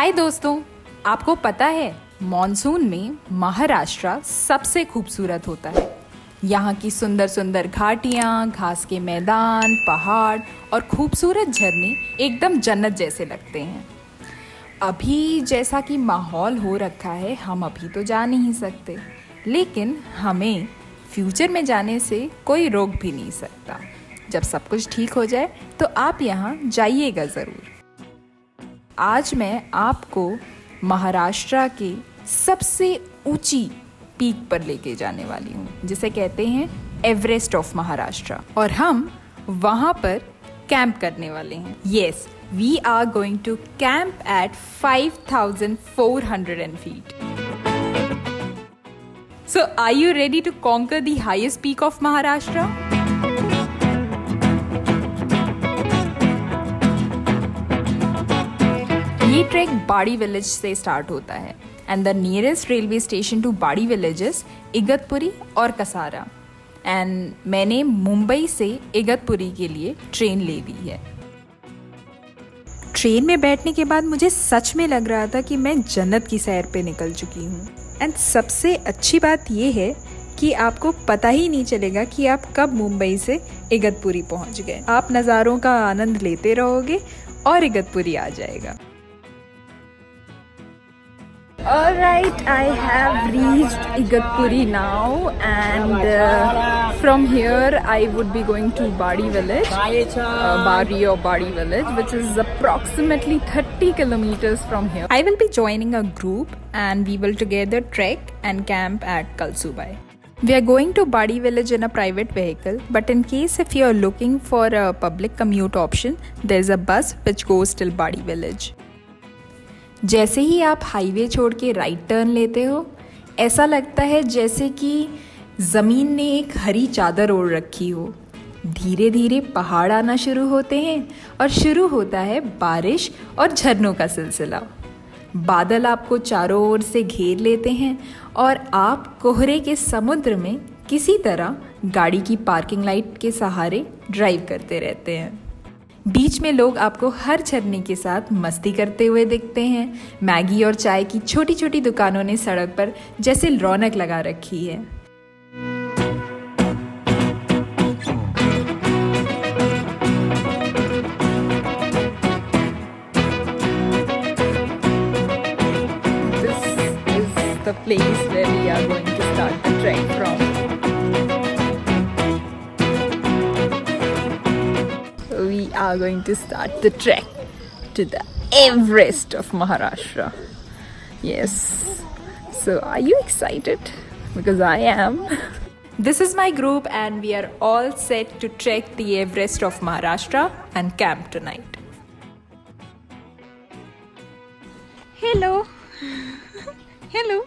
हाय दोस्तों, आपको पता है मॉनसून में महाराष्ट्र सबसे खूबसूरत होता है। यहाँ की सुंदर सुंदर घाटियाँ, घास के मैदान, पहाड़ और खूबसूरत झरने एकदम जन्नत जैसे लगते हैं। अभी जैसा कि माहौल हो रखा है, हम अभी तो जा नहीं सकते, लेकिन हमें फ्यूचर में जाने से कोई रोक भी नहीं सकता। जब सब कुछ ठीक हो जाए तो आप यहाँ जाइएगा ज़रूर। आज मैं आपको महाराष्ट्र के सबसे ऊंची पीक पर लेके जाने वाली हूँ, जिसे कहते हैं एवरेस्ट ऑफ महाराष्ट्र, और हम वहाँ पर कैंप करने वाले हैं। Yes, we are going to camp at 5,400 feet. So, are you ready to conquer the highest peak of Maharashtra? ये ट्रैक बाड़ी विलेज से स्टार्ट होता है and the nearest railway station to Bari village is Igatpuri और Kasara. And मैंने मुंबई से इगतपुरी के लिए train ले ली है। ट्रेन में बैठने के बाद मुझे सच में लग रहा था कि मैं जन्नत की सैर पे निकल चुकी हूँ। एंड सबसे अच्छी बात ये है कि आपको पता ही नहीं चलेगा कि आप कब मुंबई से इगतपुरी पहुँच गए। आप नज़ारों का आनंद लेते रहोगे और इगतपुरी आ जाएगा। Alright, I have reached Igatpuri now, and from here I would be going to Badi village, Badi village, which is approximately 30 kilometers from here. I will be joining a group and we will together trek and camp at Kalsubai. We are going to Badi village in a private vehicle, but in case if you are looking for a public commute option, there is a bus which goes till Badi village. जैसे ही आप highway छोड़ के right turn लेते हो, ऐसा लगता है जैसे कि ज़मीन ने एक हरी चादर ओढ़ रखी हो। धीरे धीरे पहाड़ आना शुरू होते हैं और शुरू होता है बारिश और झरनों का सिलसिला। बादल आपको चारों ओर से घेर लेते हैं और आप कोहरे के समुद्र में किसी तरह गाड़ी की पार्किंग लाइट के सहारे ड्राइव करते रहते हैं। बीच में लोग आपको हर झरने के साथ मस्ती करते हुए दिखते हैं। मैगी और चाय की छोटी छोटी दुकानों ने सड़क पर जैसे रौनक लगा रखी है। This is the place where we are going to start the trek from. We are going to start the trek to the Everest of Maharashtra. Yes. So are you excited? Because I am. This is my group and we are all set to trek the Everest of Maharashtra and camp tonight. Hello. Hello.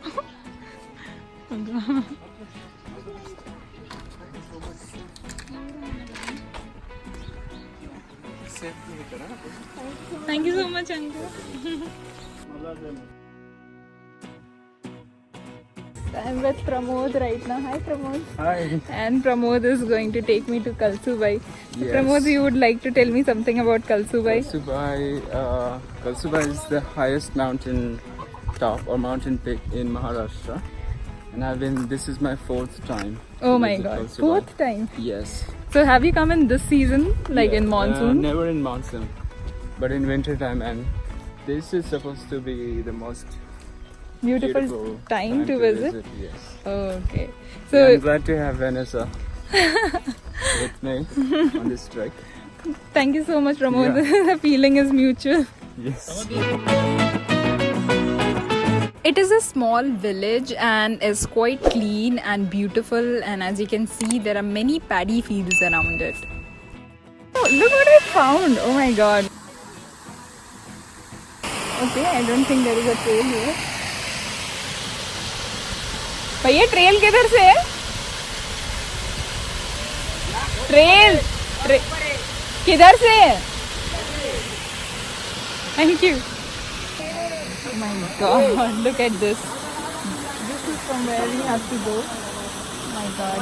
Thank you so much, uncle. I'm with Pramod right now. Hi, Pramod. Hi. And Pramod is going to take me to Kalsubai. Yes. Pramod, you would like to tell me something about Kalsubai? Kalsubai is the highest mountain top or mountain peak in Maharashtra, and this is my fourth time. Oh to my visit God, Kalsubai. fourth time. Yes. So have you come in this season, like Yeah, in monsoon? Never in monsoon, but in winter time, and this is supposed to be the most Beautiful time to visit. Yes. Okay. So So I'm glad to have Vanessa with me on this trek. thank you so much, Pramod. Yeah. The feeling is mutual. Yes. It is a small village and is quite clean and beautiful, and as you can see there are many paddy fields around it. Oh, look what I found! Oh my god. Okay, I don't think there is a trail here. भैया trail किधर से है? Trail किधर से है? Thank you. Oh my god, look at this. This is from where we have to go. Oh my god.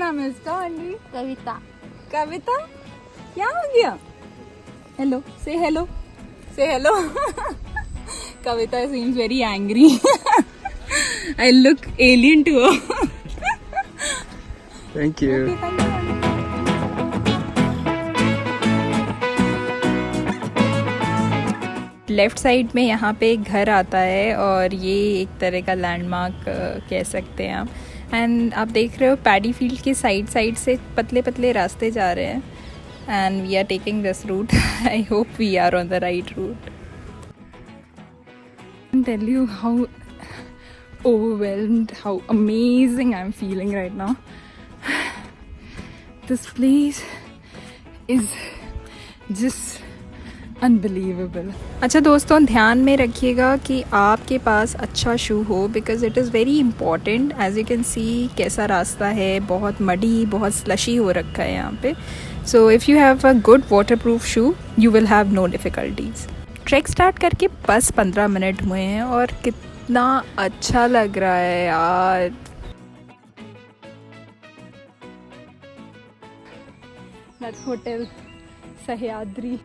नाम है इसका आंटी? कविता। कविता? क्या हो गया? हेलो, से हेलो, से hello. Kavita seems very angry. I look alien to her. Thank you. Okay, thank you. Left side में यहाँ पे एक घर आता है और ये एक तरह का लैंडमार्क कह सकते हैं आप। एंड आप देख रहे हो पैडी फील्ड के साइड साइड से पतले पतले रास्ते जा रहे हैं and we are taking this route. I hope we are on the right route. Tell you how overwhelmed, how amazing I'm feeling right now. This place is just unbelievable. अच्छा दोस्तों, ध्यान में रखिएगा कि आपके पास अच्छा शू हो because it is very important. As you can see कैसा रास्ता है, बहुत मडी, बहुत स्लशी हो रखा है यहाँ पे। So if you have a good waterproof shoe you will have no difficulties. Trek start करके बस 15 मिनट हुए हैं और कितना अच्छा लग रहा है यार। That hotel Sahyadri.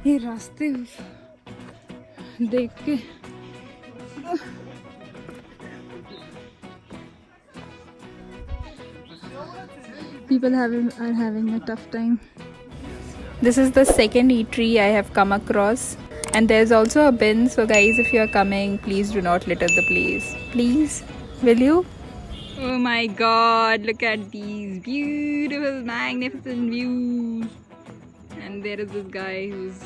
ये रास्ते देख के people are having a tough time. This is the second eatery I have come across and there's also a bin, so guys if you are coming please do not litter the place, please, will you? Oh my god, look at these beautiful magnificent views. And there is this guy who's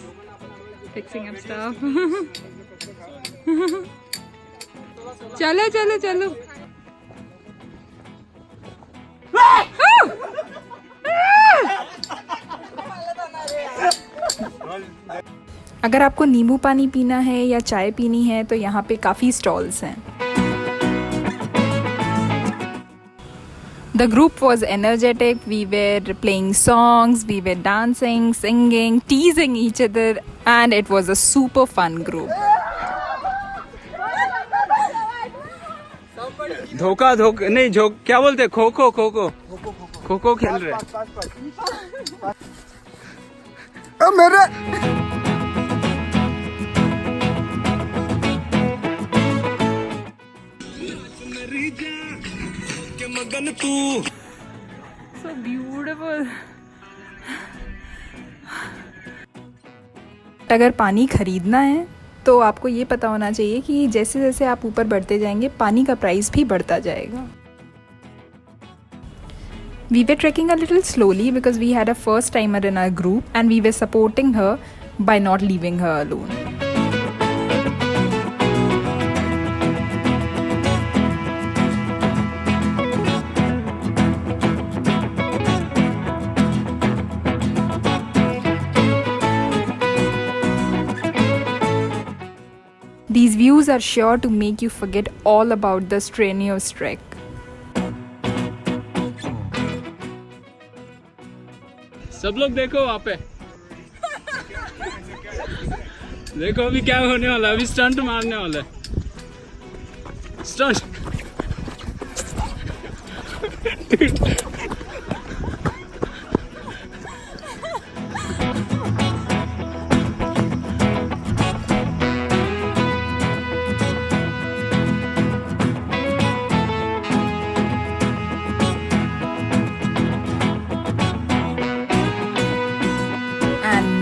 fixing up stuff. चलो चलो चलो। अगर आपको नींबू पानी पीना है या चाय पीनी है तो यहाँ पे काफ़ी स्टॉल्स हैं। The group was energetic. We were playing songs, we were dancing, singing, teasing each other, and it was a super fun group. धोखा नहीं क्या बोलते, खो खो खो खो खो खो खेल रहे। मेरे So beautiful. अगर पानी खरीदना है तो आपको ये पता होना चाहिए कि जैसे जैसे आप ऊपर बढ़ते जाएंगे पानी का प्राइस भी बढ़ता जाएगा। We were trekking a little slowly because we had a first timer in our group and we were supporting her by not leaving her alone. These views are sure to make you forget all about the strenuous trek. सब लोग देखो वहाँ पे। देखो अभी क्या होने वाला है, अभी स्टंट मारने वाला है। Stunt.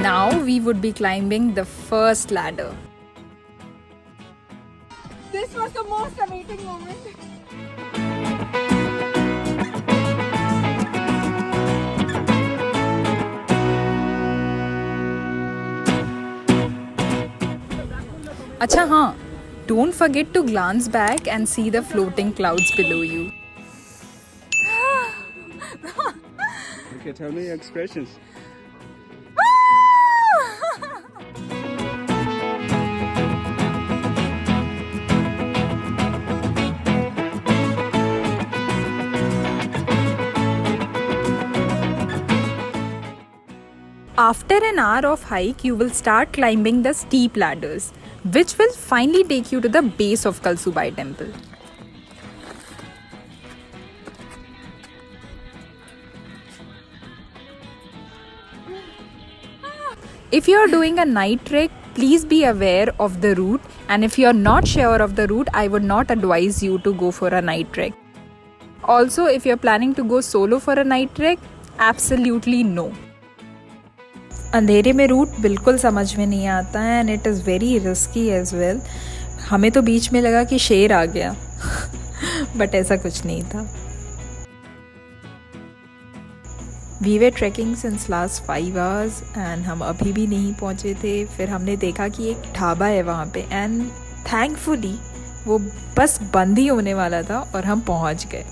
Now we would be climbing the first ladder. This was the most awaiting moment. अच्छा हाँ, don't forget to glance back and see the floating clouds below you. Okay, tell me your expressions. After an hour of hike, you will start climbing the steep ladders, which will finally take you to the base of Kalsubai temple. If you are doing a night trek, please be aware of the route, and if you are not sure of the route, I would not advise you to go for a night trek. Also, if you are planning to go solo for a night trek, absolutely no. अंधेरे में root बिल्कुल समझ में नहीं आता है and it is very risky as well. हमें तो बीच में लगा कि शेर आ गया बट ऐसा कुछ नहीं था. We were trekking since last 5 hours and हम अभी भी नहीं पहुँचे थे. फिर हमने देखा कि एक ढाबा है वहाँ पे एंड थैंकफुली वो बस बंद ही होने वाला था और हम पहुँच गए.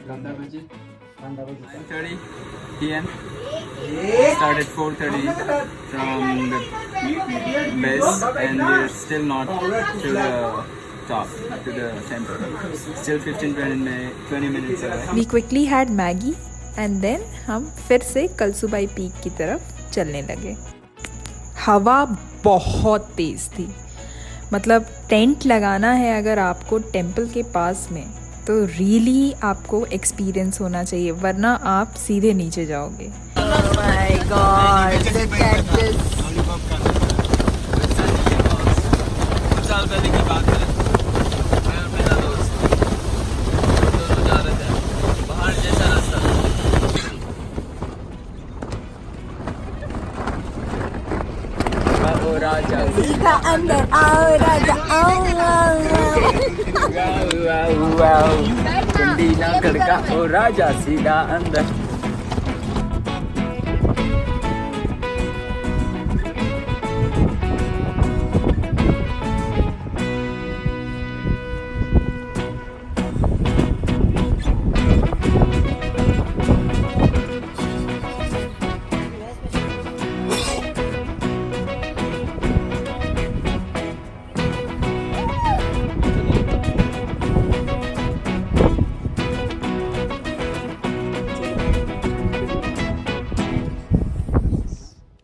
Kanda bhaji. 9:30 p.m. Start at 4:30 from the base, and we're still not to the top, to the temple. Still 15-20 minutes away. We quickly had Maggie and then हम फिर से कलसुबाई पीक की तरफ चलने लगे. हवा बहुत तेज़ थी. मतलब टेंट लगाना है अगर आपको टेम्पल के पास में तो रियली आपको एक्सपीरियंस होना चाहिए, वरना आप सीधे नीचे जाओगे. Oh my God, look at this. साल पहले की बात है, मैं और मेरा दोस्त दोनों जा रहे थे पहाड़ जैसा रास्ता. आओ राजा सीधा अंदर, आओ राजा आओ कुंडी ना खड़का, ओ राजा सीधा अंदर.